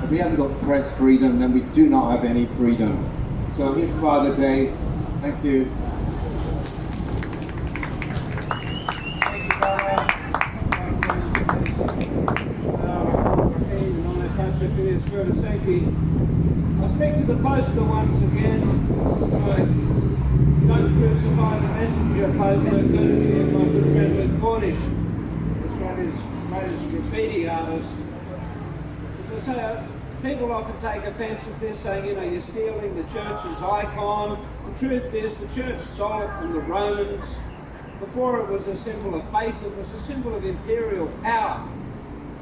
If we haven't got press freedom, then we do not have any freedom. So here's Father Dave. Thank you. Thank you, Father. I speak to the poster once again. Don't crucify the messenger poster, courtesy of my good friend Luke Cornish. That's right, his greatest graffiti artist. As I say, people often take offence at this, saying, you're stealing the church's icon. The truth is, the church stole it from the Romans. Before it was a symbol of faith, it was a symbol of imperial power.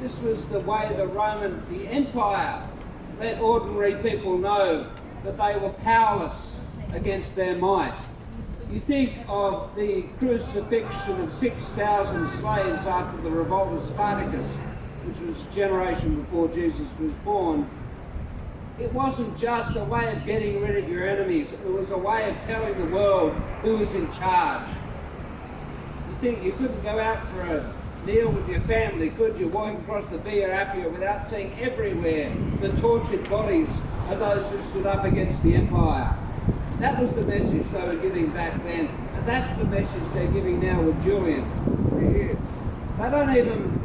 This was the way the empire let ordinary people know that they were powerless against their might. You think of the crucifixion of 6,000 slaves after the revolt of Spartacus, which was a generation before Jesus was born. It wasn't just a way of getting rid of your enemies, it was a way of telling the world who was in charge. You think you couldn't go out for a meal with your family, could you, walking across the Via Appia without seeing everywhere the tortured bodies of those who stood up against the empire? That was the message they were giving back then, and that's the message they're giving now with Julian. They don't even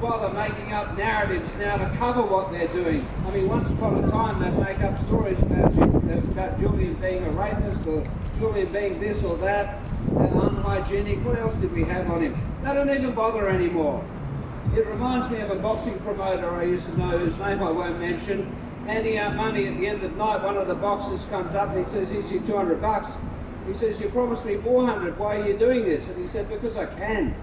bother making up narratives now to cover what they're doing. I mean, once upon a time they'd make up stories about Julian being a rapist, or Julian being this or that, unhygienic. What else did we have on him? They don't even bother anymore. It reminds me of a boxing promoter I used to know, whose name I won't mention, handing out money at the end of the night. One of the boxers comes up and he says, "Here's your $200. He says, "You promised me $400. Why are you doing this?" And he said, "Because I can."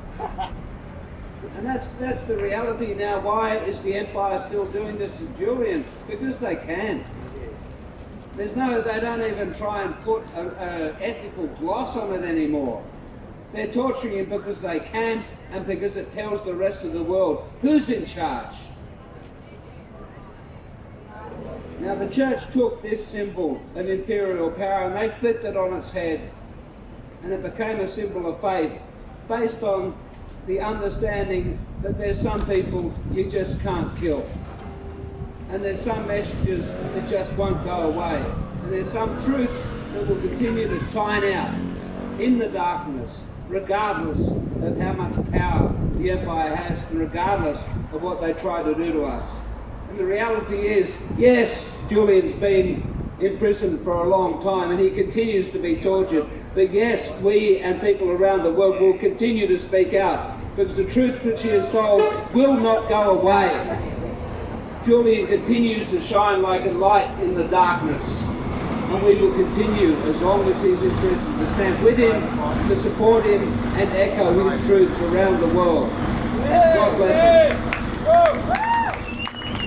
And that's the reality now. Why is the empire still doing this to Julian? Because they can. They don't even try and put an ethical gloss on it anymore. They're torturing him because they can, and because it tells the rest of the world who's in charge. Now the church took this symbol of imperial power and they flipped it on its head, and it became a symbol of faith based on the understanding that there's some people you just can't kill, and there's some messages that just won't go away, and there's some truths that will continue to shine out in the darkness regardless of how much power the empire has and regardless of what they try to do to us. And the reality is, yes, Julian's been in prison for a long time and he continues to be tortured, but yes, we and people around the world will continue to speak out, because the truth which he is told will not go away. Julian continues to shine like a light in the darkness, and we will continue, as long as he's in prison, to stand with him, to support him, and echo his truths around the world. God bless him.